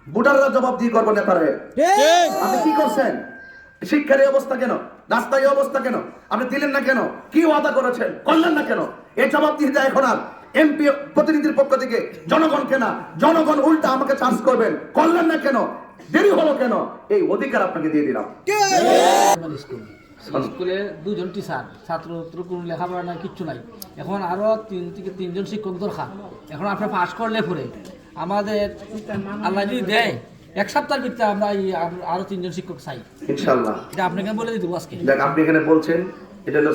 ভোটাররা জবাব দিয়ে করবো নেতারে। আপনি কি করছেন? শিক্ষার এই অবস্থা কেন? রাস্তায় এই অবস্থা কেন? আপনি দিলেন না কেন? কি ওয়াদা করেছেন, করলেন না কেন? এই জবাব দিয়ে যায় এখন আর এমপি প্রতিনিধির পক্ষ থেকে জনগণ কেনা, জনগণ উল্টা আমাকে চার্জ করবেন, করলেন না কেন, দেরি হলো কেন? এই অধিকার আপনাকে দিয়ে দিলাম। স্কুলে দুজন টিচার, ছাত্র কোনো লেখাপড়া নাই, কিচ্ছু নাই। এখন আরো 3 থেকে 3জন শিক্ষক দরকার। এখন আপনি পাস করলে পরে আমাদের আল্লাহ যদি দেয় 1 সপ্তাহের ভিতরে আমরা আরো 3জন শিক্ষক চাই ইনশাআল্লাহ। এটা আপনাকে বলে দিতে আজকে। দেখ, আপনি এখানে বলছেন এটা হলো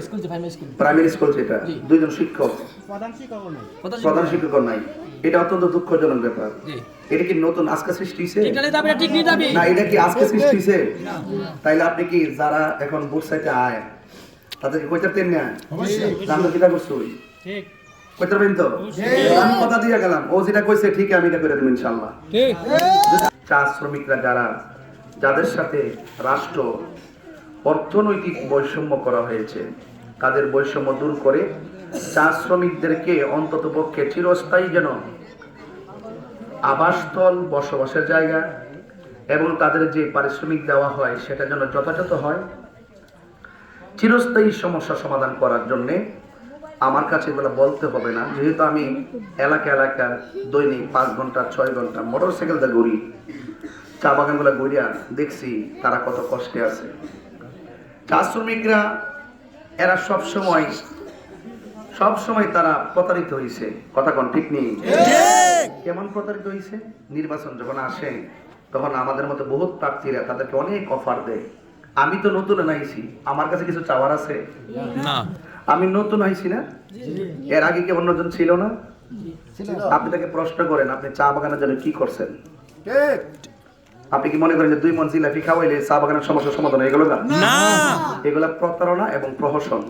স্কুল যে প্রাইমারি স্কুল, প্রাইমারি স্কুল, যেটা 2জন শিক্ষক, প্রধান শিক্ষক নাই, এটা অত্যন্ত দুঃখজনক ব্যাপার। এটা কি নতুন আজকে সৃষ্টি হয়েছে? না, এটা কি আজকে সৃষ্টি হয়েছে? তাইলে আপনি কি যারা এখন বুট সাইটে আয় তাদেরকে কইতে পারতেন না? আমরা কিটা করছি ঠিক কইতে পারবেন তো? আমি কথা দিয়ে গেলাম, ও যেটা কইছে ঠিক, আমি এটা করে দেব ইনশাআল্লাহ। চা শ্রমিকরা যাদের সাথে রাষ্ট্র অর্থনৈতিক বৈষম্য করা হয়েছে, তাদের বৈষম্য দূর করে চা শ্রমিকদেরকে অন্তত পক্ষে চিরস্থায়ী যেন আবাসস্থল, বসবাসের জায়গা এবং তাদের যে পারিশ্রমিক দেওয়া হয় সেটা যেন যথাযথ হয়, চিরস্থায়ী সমস্যা সমাধান করার জন্যে আমার কাছে এগুলো বলতে হবে না, যেহেতু আমি এলাকা দৈনিক 5 ঘন্টা 6 ঘন্টা মোটরসাইকেল দিয়ে ঘুরি, চা বাগানগুলো ঘুরিয়া দেখছি তারা কত কষ্টে আছে। চা শ্রমিকরা এরা সবসময় তারা প্রতারিত হয়েছে, কথা কোন ঠিক নেই? কেমন প্রতারিত হয়েছে? নির্বাচন যখন আসে তখন আমাদের মতো বহুত প্রার্থীরা তাদেরকে অনেক অফার দেয়। আমি তো নতুন আইছি, আমার কাছে কিছু চাওয়ার আছে না, আমি নতুন আইছি না, এর আগে কি অন্যজন ছিল না? আপনি তাকে প্রশ্ন করেন, আপনি চা বাগানের জন্য কি করছেন? আপনি কি মনে করেন যে 2 মণ জিলাপি খাওয়াইলে চা বাগানের সমস্যার সমাধান হয়ে গেল? না, এগুলা প্রতারণা এবং প্রহসন।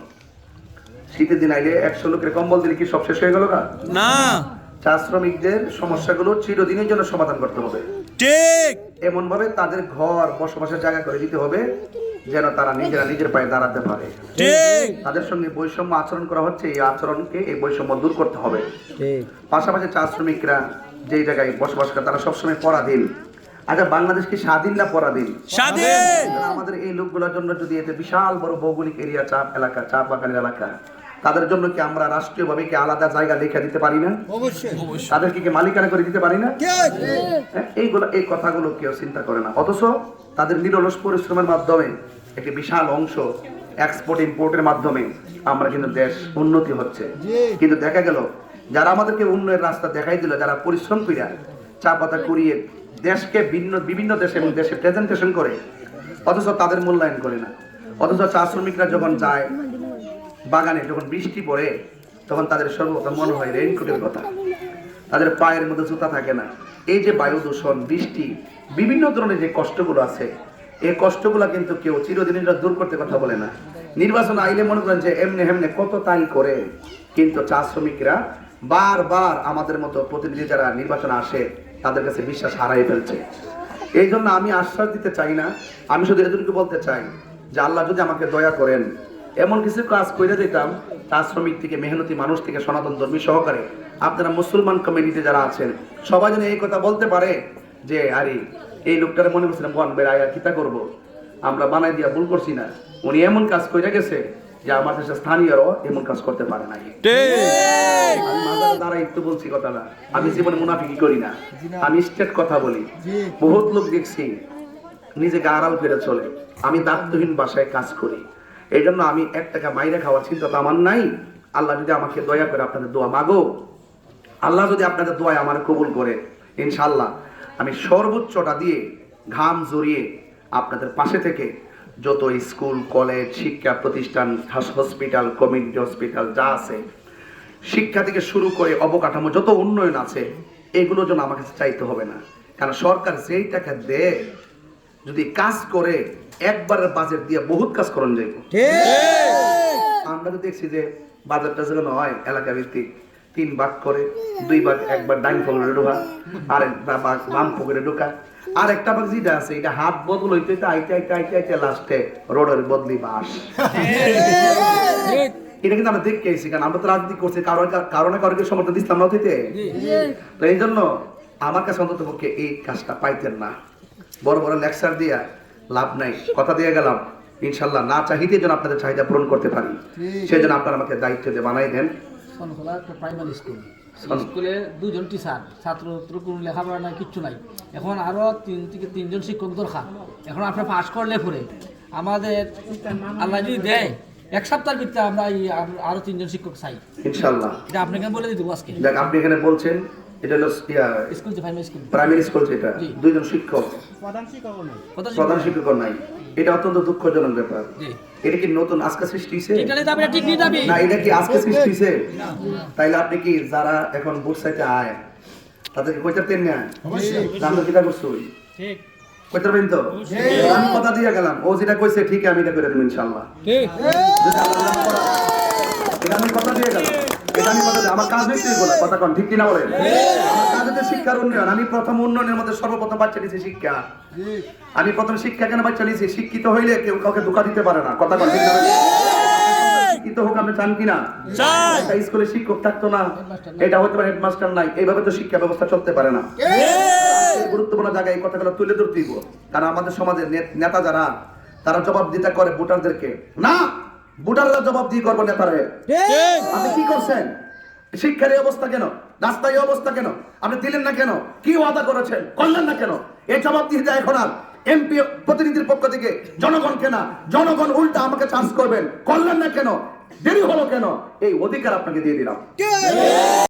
শীতের দিন আইলে 100 লোকের কম্বল দিলে কি সব শেষ হয়ে গেল? না, চা শ্রমিকদের সমস্যাগুলো চিরদিনের জন্য সমাধান করতে হবে, ঠিক এমন ভাবে তাদের ঘর বসবাসের জায়গা করে দিতে হবে যেন তারা নিজের পায়ে দাঁড়াতে পারে। ঠিক তাদের সঙ্গে বৈষম্য আচরণ করা হচ্ছে, এই আচরণকে, এই বৈষম্য দূর করতে হবে। পাশাপাশি চা শ্রমিকরা যেই জায়গায় বসবাস করে তারা সবসময় পরাধীন। আচ্ছা, বাংলাদেশ কি স্বাধীন না পরাধীন? স্বাধীন। আমাদের এই লোকগুলোর জন্য যদি এতে বিশাল বড় ভৌগোলিক এরিয়া, চা এলাকা, চা বাগানের এলাকা, তাদের জন্য কি আমরা রাষ্ট্রীয়ভাবে কি আলাদা জায়গা লিখে দিতে পারি না? অবশ্যই। তাদেরকে কি মালিকানা করে দিতে পারি না? এই কথাগুলো কেউ চিন্তা করে না, অথচ তাদের নিরলস পরিশ্রমের মাধ্যমে একটি বিশাল অংশ এক্সপোর্ট ইম্পোর্টের মাধ্যমে আমরা কিন্তু দেশ উন্নতি হচ্ছে। কিন্তু দেখা গেল যারা আমাদেরকে উন্নয়নের রাস্তা দেখাই দিল, যারা পরিশ্রম করিয়া চা পাতা কুড়িয়ে দেশকে বিভিন্ন দেশে এবং দেশে প্রেজেন্টেশন করে, অথচ তাদের মূল্যায়ন করে না। অথচ চা শ্রমিকরা যখন যায় বাগানে, যখন বৃষ্টি পড়ে তখন তাদের সর্বপ্রথম মনে হয় রেইনকোটের কথা, তাদের পায়ের মধ্যে জুতা থাকে না। এই যে বায়ু দূষণ, বৃষ্টি, বিভিন্ন ধরনের যে কষ্টগুলো আছে, এই কষ্টগুলো কিন্তু কেউ চিরদিনের দূর করতে কথা বলে না। নির্বাচন আইলে মনে করেন যে এমনি হেমনে কত তাই করে, কিন্তু চা শ্রমিকরা বারবার আমাদের মতো প্রতিনিধি যারা নির্বাচন আসে তাদের কাছে বিশ্বাস হারাই ফেলছে। এই জন্য আমি আশ্বাস দিতে চাই না, আমি শুধু এদেরকে বলতে চাই যে আল্লাহ যদি আমাকে দয়া করেন, এমন কিছু কাজ করে দিতাম চা শ্রমিক থেকে, মেহনতি মানুষ থেকে, সনাতন ধর্মী সহকারে আপনারা মুসলমান কমিউনিটি যারা আছেন সবাই যেন এই কথা বলতে পারে যে আরে এই লোকটারে মনে করছিলাম বনবের আয়া কিতা করবো, আমরা বানাই দিয়া ভুল করছি না, উনি এমন কাজ করে গেছে যে আমার দেশের স্থানীয়রাও এমন কাজ করতে পারে নাই। আমি মাজারে দাঁড়াই একটু বলছি কথাটা, আমি জীবনে মুনাফিকি করি না, আমি স্ট্রেট কথা বলি। বহুত লোক দেখছি নিজেকে আড়াল ফেরে চলে, আমি দায়িত্বহীন বাসায় কাজ করি। এই জন্য আমি 1 টাকা মাইরে খাওয়ার চিন্তা তো আমার নাই। আল্লাহ যদি আমাকে দয়া করে, আপনাদের দোয়া মাগো, আল্লাহ যদি আপনাদের দোয়া আমার কবুল করে, ইনশাআল্লাহ আমি সর্বোচ্চটা দিয়ে ঘাম জড়িয়ে আপনাদের পাশে থেকে যত স্কুল, কলেজ, শিক্ষা প্রতিষ্ঠান, হসপিটাল, কমিউনিটি হসপিটাল যা আছে, শিক্ষা থেকে শুরু করে অবকাঠামো যত উন্নয়ন আছে, এগুলোর জন্য আমাকে চাইতে হবে না। কারণ সরকার যেই টাকা দেয়, যদি কাজ করে একবারের বাজেট দিয়ে বহুত কাজ করন যাইব। আমরা তো দেখছি যে বাজারটা যেন হয় এলাকা ভিত্তিক, 3 ভাগ করে, 2 ভাগ একবার ডাইন পকেটে ঢোকা, আর একটা ভাগ বাম পকেটে ঢোকা, আর একটা ভাগ যেটা আছে এটা হাত বদল হইতে আইতে লাস্টে রোডের বদলি বাস। এটা কিন্তু আমরা দেখতে আইছি, কারণ আমরা তো রাজনীতি করছি, কারণে কারোকে সমর্থন দিচ্ছিলাম না হইতে। তো এই জন্য আমার কাছে অন্তত পক্ষে এই কাজটা পাইতেন না। বড় বড় লেকচার দিয়া লাভ নাই, কথা দিয়ে গেলাম ইনশাল্লাহ না চাহিতে যেন আপনাদের চাহিদা পূরণ করতে পারি, সেই জন্য আপনারা আমাকে দায়িত্ব দিয়ে বানাই দেন। সনখোলা একটা প্রাইমারি স্কুল, স্কুলে 2জন টিচার, ছাত্র কোনো লেখাপড়া নাই, কিচ্ছু নাই। এখন আরও 3 থেকে 3জন শিক্ষক দরকার। এখন আপনি পাস করলে পরে আমাদের আল্লাহ যদি দেয় 1 সপ্তাহের ভিতরে আমরা আরো 3জন শিক্ষক চাই ইনশাল্লাহ। এটা আপনাকে বলে দিতে আজকে। দেখ আপনি এখানে বলছেন এটা হলো স্কুল যে প্রাইমারি স্কুল, প্রাইমারি স্কুল, যেটা 2জন শিক্ষক, প্রধান শিক্ষক নাই, এটা অত্যন্ত দুঃখজনক ব্যাপার। জি, এটা কি নতুন আজকে সৃষ্টি হয়েছে? এটা নিয়ে যাবে, ঠিক নিয়ে যাবে না, এটা কি আজকে সৃষ্টি হয়েছে? তাইলে আপনি কি যারা এখন বুট সাইতে আয় তাদেরকে কইতে পারতেন না? আমরা যেটা করছি ঠিক কইতে পারবেন তো? আমি কথা দিয়ে গেলাম, ও যেটা কইছে ঠিক আমি এটা করে দেব ইনশাআল্লাহ। ঠিক, যদি আল্লাহ নাম করা, এটা আমি কথা দিয়ে গেলাম, এটা আমি কথা দিয়ে, আমার কাজ হচ্ছে এগুলো, কথা কোন ঠিক কিনা বলেন? আমার কাজ হচ্ছে শিক্ষার উন্নয়ন। আমি প্রথম উন্নয়নের মধ্যে সর্বপ্রথম বাচ্চা দিয়েছি শিক্ষা। আমি প্রথম শিক্ষা কেন বাচ্চা দিয়েছি? শিক্ষিত হইলে কেউ কাউকে ধোঁকা দিতে পারে না, কথা কোন ঠিক না? শিক্ষিত হোক আমরা চান কিনা? একটা স্কুলে শিক্ষক থাকতো না, এটা হতে পারে হেডমাস্টার নাই, এইভাবে তো শিক্ষা ব্যবস্থা চলতে পারে না। গুরুত্বপূর্ণ জায়গায় এই কথাগুলো তুলে ধরতে দিব, কারণ আমাদের সমাজের নেতা যারা, তারা জবাবদিহিতা করে ভোটারদেরকে না, ভোটাররা জবাবদিহি করবো নেতারে। আপনি কি করছেন? শিক্ষার এই অবস্থা কেন? রাস্তায় এই অবস্থা কেন? আপনি দিলেন না কেন? কি ওয়াদা করেছেন, করলেন না কেন? এই জবাবদিহিতা এখন আর এমপি প্রতিনিধির পক্ষ থেকে জনগণকে না, জনগণ উল্টা আমাকে চার্জ করবেন, করলেন না কেন, দেরি হলো কেন? এই অধিকার আপনাকে দিয়ে দিলাম।